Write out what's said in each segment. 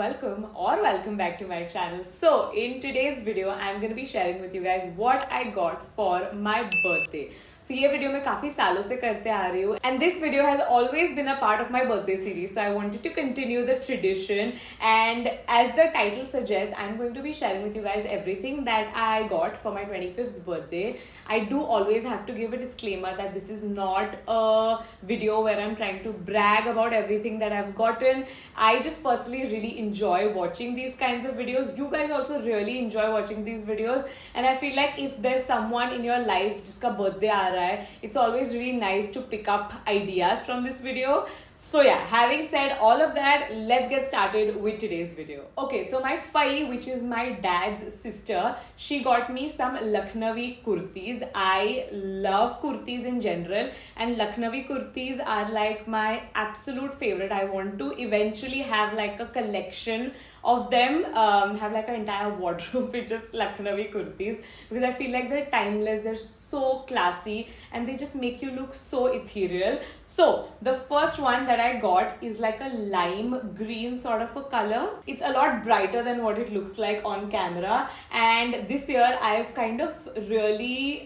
welcome back to my channel. So in today's video I'm going to be sharing with you guys what I got for my birthday. So ये video मैं काफी सालों से करते आ रही हूँ and this video has always been a part of my birthday series, so I wanted to continue the tradition, and as the title suggests, I'm going to be sharing with you guys everything that I got for my 25th birthday. I do always have to give a disclaimer that this is not a video where I'm trying to brag about everything that I've gotten. I just personally really enjoy watching these kinds of videos. You guys also really enjoy watching these videos, and I feel like if there's someone in your life जिसका birthday आ रहा है, it's always really nice to pick up ideas from this video. So yeah, having said all of that, let's get started with today's video. Okay, so my Fai, which is my dad's sister, she got me some Lucknowi kurtis. I love kurtis in general, and Lucknowi kurtis are like my absolute favorite. I want to eventually have like a collection of them, have like an entire wardrobe with just Lucknowi kurtis, because I feel like they're timeless, they're so classy, and they just make you look so ethereal. So the first one that I got is like a lime green sort of a color. It's a lot brighter than what it looks like on camera, and this year I've kind of really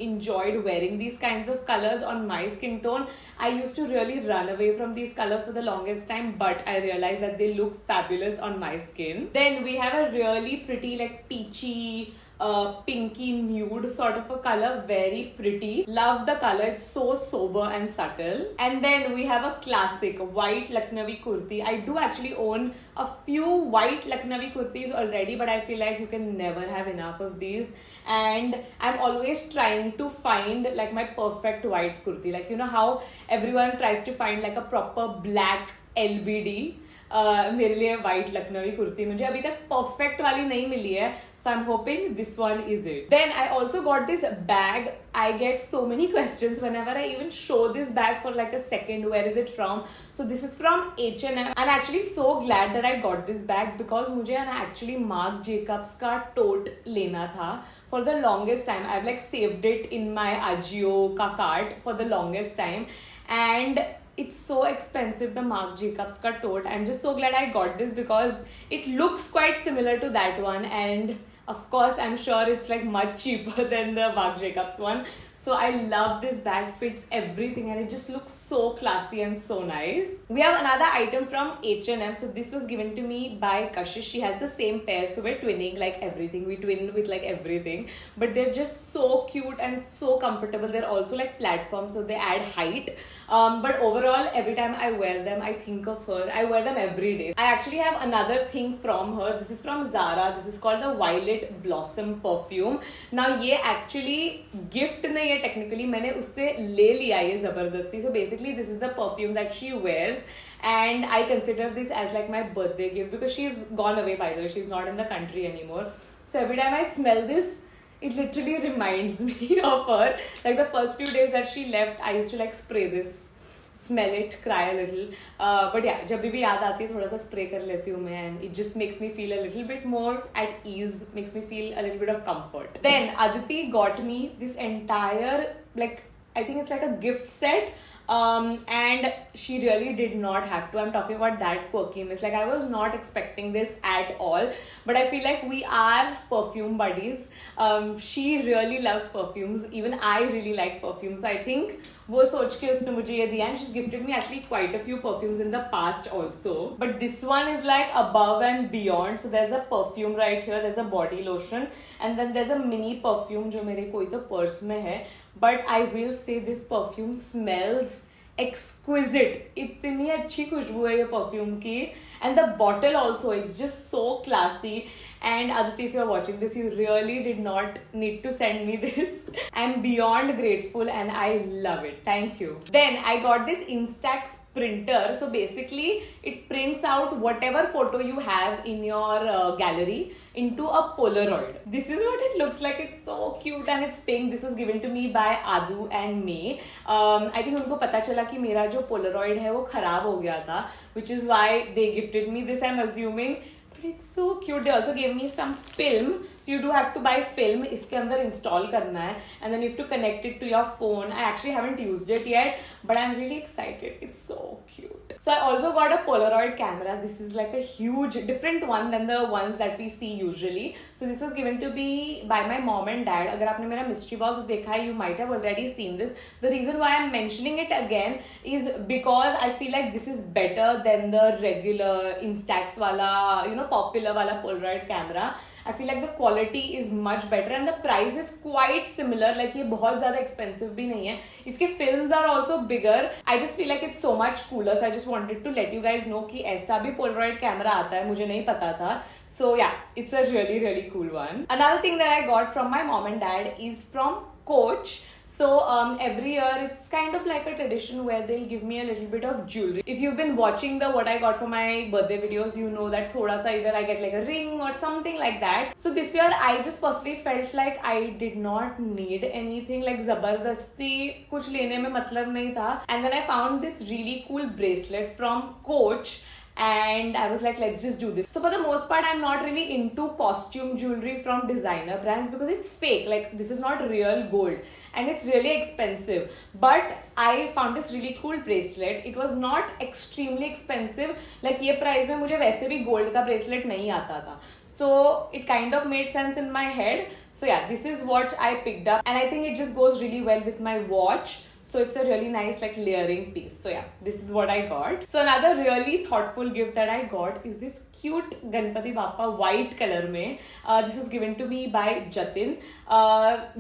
enjoyed wearing these kinds of colors on my skin tone. I used to really run away from these colors for the longest time, but I realized that they look fabulous on my skin. Then we have a really pretty like peachy pinky nude sort of a color, very pretty. Love the color, it's so sober and subtle. And then we have a classic white Lucknowi kurti. I do actually own a few white Lucknowi kurtis already, but I feel like you can never have enough of these, and I'm always trying to find like my perfect white kurti. Like, you know how everyone tries to find like a proper black LBD, मेरे लिए white Lucknowi kurti मुझे अभी तक perfect वाली नहीं मिली है, so I'm hoping this one is it. Then I also got this bag. I get so many questions whenever I even show this bag for like a second, where is it from? So this is from H&M. I'm actually so glad that I got this bag, because मुझे ना actually Marc Jacobs का tote लेना था. For the longest time I've like saved it in my Ajio का cart for the longest time, and it's so expensive, the Marc Jacobs ka tote. I'm just so glad I got this because it looks quite similar to that one, and of course I'm sure it's like much cheaper than the Marc Jacobs one. So I love this bag, fits everything, and it just looks so classy and so nice. We have another item from H&M. So this was given to me by Kashish. She has the same pair, so we're twinning like everything. We twin with like everything, but they're just so cute and so comfortable. They're also like platforms, so they add height. But overall, every time I wear them, I think of her. I wear them every day. I actually have another thing from her. This is from Zara. This is called the Violet Blossom perfume. Now ये actually gift नहीं है technically, मैंने उससे ले लिया ये जबरदस्ती. So basically this is the perfume that she wears, and I consider this as like my birthday gift, because she's gone away, by the way. She's not in the country anymore. So every time I smell this, it literally reminds me of her. Like the first few days that she left, I used to like spray this, smell it, cry a little. But yeah, जब भी याद आती है थोड़ा सा spray कर लेती हूँ मैं, and it just makes me feel a little bit more at ease, makes me feel a little bit of comfort. Then Aditi got me this entire, like, I think it's like a gift set. And she really did not have to. I'm talking about that quirkiness. Like, I was not expecting this at all, but I feel like we are perfume buddies. She really loves perfumes. Even I really like perfumes. So I think वो सोच के उसने मुझे ये दिया, and she's gifted me actually quite a few perfumes in the past also. But this one is like above and beyond. So there's a perfume right here, there's a body lotion, and then there's a mini perfume जो मेरे कोई तो purse में है. But I will say this perfume smells exquisite. इतनी अच्छी खुशबू है ये perfume की, and the bottle also, it's just so classy. And Aditi, if you're watching this, you really did not need to send me this. I'm beyond grateful and I love it. Thank you. Then I got this Instax printer. So basically it prints out whatever photo you have in your gallery into a Polaroid. This is what it looks like. It's so cute and it's pink. This was given to me by Adu and May. I think उनको पता चला कि मेरा जो Polaroid है वो खराब हो गया था, which is why they gifted me this, I'm assuming. But it's so cute. They also gave me some film. So you do have to buy film. इसके अंदर install करना है, and then you have to connect it to your phone. I actually haven't used it yet, but I'm really excited. It's so cute. So I also got a Polaroid camera. This is like a huge, different one than the ones that we see usually. So this was given to me by my mom and dad. अगर आपने मेरा mystery box देखा है, you might have already seen this. The reason why I'm mentioning it again is because I feel like this is better than the regular Instax wala, popular wala Polaroid camera. I feel like the quality is much better and the price is quite similar. Like ये बहुत ज़्यादा expensive भी नहीं है. इसके films are also bigger. I just feel like it's so much cooler. So I just wanted to let you guys know कि ऐसा भी Polaroid camera आता है. मुझे नहीं पता था. So yeah, it's a really really cool one. Another thing that I got from my mom and dad is from Coach. So every year it's kind of like a tradition where they'll give me a little bit of jewelry. If you've been watching the what I got for my birthday videos, you know that thoda sa either I get like a ring or something like that. So this year I just personally felt like I did not need anything, like zabardasti kuch lene mein matlab nahi tha. And then I found this really cool bracelet from Coach. And I was like, let's just do this. So for the most part, I'm not really into costume jewelry from designer brands because it's fake. Like this is not real gold and it's really expensive. But I found this really cool bracelet. It was not extremely expensive. Like ये price में मुझे वैसे भी gold का bracelet नहीं आता था. So it kind of made sense in my head. So yeah, this is what I picked up. And I think it just goes really well with my watch. So it's a really nice like layering piece. So yeah, this is what I got. So another really thoughtful gift that I got is this cute Ganpati Bappa white color mein. This was given to me by Jatin.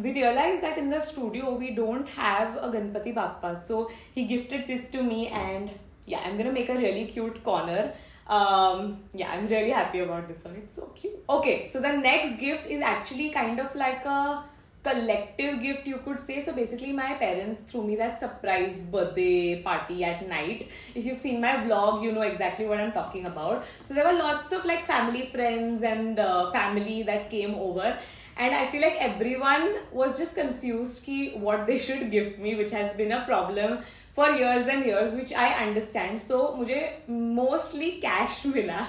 We realized that in the studio we don't have a Ganpati Bappa. So he gifted this to me and yeah, I'm gonna make a really cute corner. Yeah, I'm really happy about this one. It's so cute. Okay, so the next gift is actually kind of like a collective gift, you could say. So basically my parents threw me that surprise birthday party at night. If you've seen my vlog, you know exactly what I'm talking about. So there were lots of like family friends and family that came over. And I feel like everyone was just confused ki what they should gift me, which has been a problem for years and years, which I understand. So मुझे mostly cash मिला.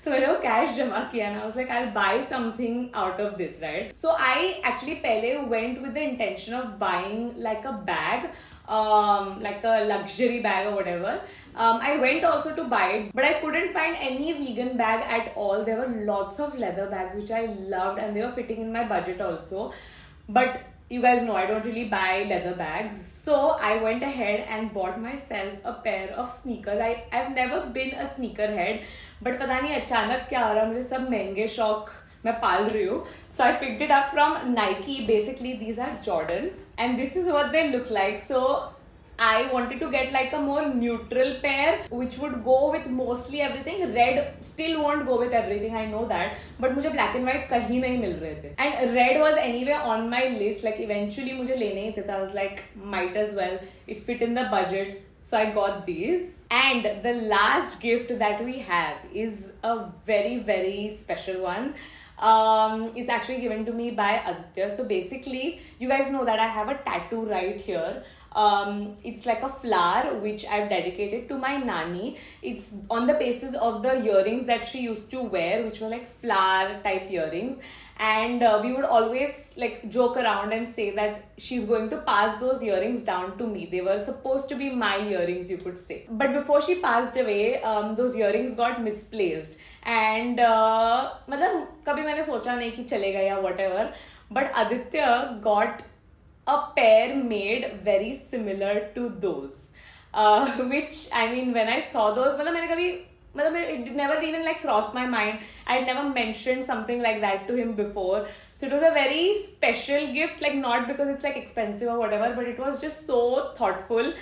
So मैंने वो cash जमा किया ना, I was like, I'll buy something out of this, right? So I actually पहले went with the intention of buying like a bag, like a luxury bag or whatever. I went also to buy it, but I couldn't find any vegan bag at all. There were lots of leather bags which I loved and they were fitting in my budget also. But you guys know I don't really buy leather bags. So I went ahead and bought myself a pair of sneakers. I've never been a sneakerhead, but पता नहीं अचानक क्या हो रहा है, मुझे सब महंगे शौक मैं पाल रही हूँ. So I picked it up from Nike. Basically these are Jordans and this is what they look like. So I wanted to get like a more neutral pair which would go with mostly everything. Red still won't go with everything, I know that, but मुझे black and white कहीं नहीं मिल रहे थे. And red was anyway on my list. Like eventually मुझे लेने ही थे. I was like, might as well. It fit in the budget. So I got these. And the last gift that we have is a very very special one. It's actually given to me by Aditya. So basically, you guys know that I have a tattoo right here. It's like a flower which I've dedicated to my nani. It's on the basis of the earrings that she used to wear, which were like flower type earrings. And we would always like joke around and say that she's going to pass those earrings down to me. They were supposed to be my earrings, you could say. But before she passed away, those earrings got misplaced. And मतलब कभी मैंने सोचा नहीं कि चलेगा या whatever. But Aditya got a pair made very similar to those. Which, I mean, when I saw those, मतलब मैंने कभी it never even like crossed my mind. I had never mentioned something like that to him before. So it was a very special gift, like not because it's like expensive or whatever, but it was just so thoughtful.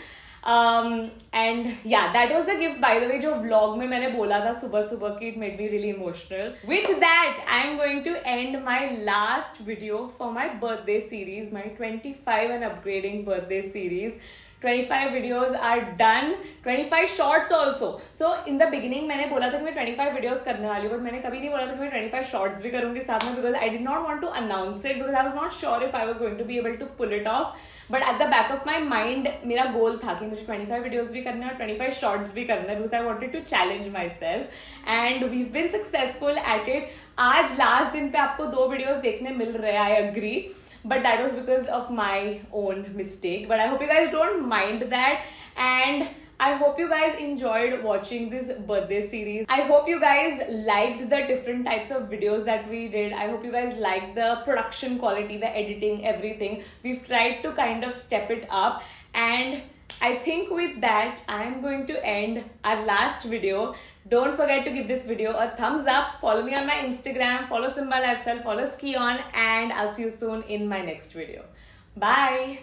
And yeah, that was the gift, by the way, जो vlog में मैंने बोला था सुबह कि it made me really emotional. With that, I'm going to end my last video for my birthday series, my 25 and upgrading birthday series. 25 videos are done, 25 shorts also. So in the beginning मैंने बोला था कि मैं 25 videos करने वाली हूँ, but मैंने कभी नहीं बोला था कि मैं 25 shorts भी करूँगी साथ में, because I did not want to announce it because I was not sure if I was going to be able to pull it off. But at the back of my mind मेरा goal था कि मुझे 25 videos भी करने और 25 shorts भी करने, because I wanted to challenge myself and we've been successful at it. आज last दिन पे आपको 2 videos देखने मिल रहे हैं, I agree. But that was because of my own mistake. But I hope you guys don't mind that. And I hope you guys enjoyed watching this birthday series. I hope you guys liked the different types of videos that we did. I hope you guys liked the production quality, the editing, everything. We've tried to kind of step it up. And I think with that, I'm going to end our last video. Don't forget to give this video a thumbs up. Follow me on my Instagram. Follow Simba Lifestyle. Follow Skion. And I'll see you soon in my next video. Bye.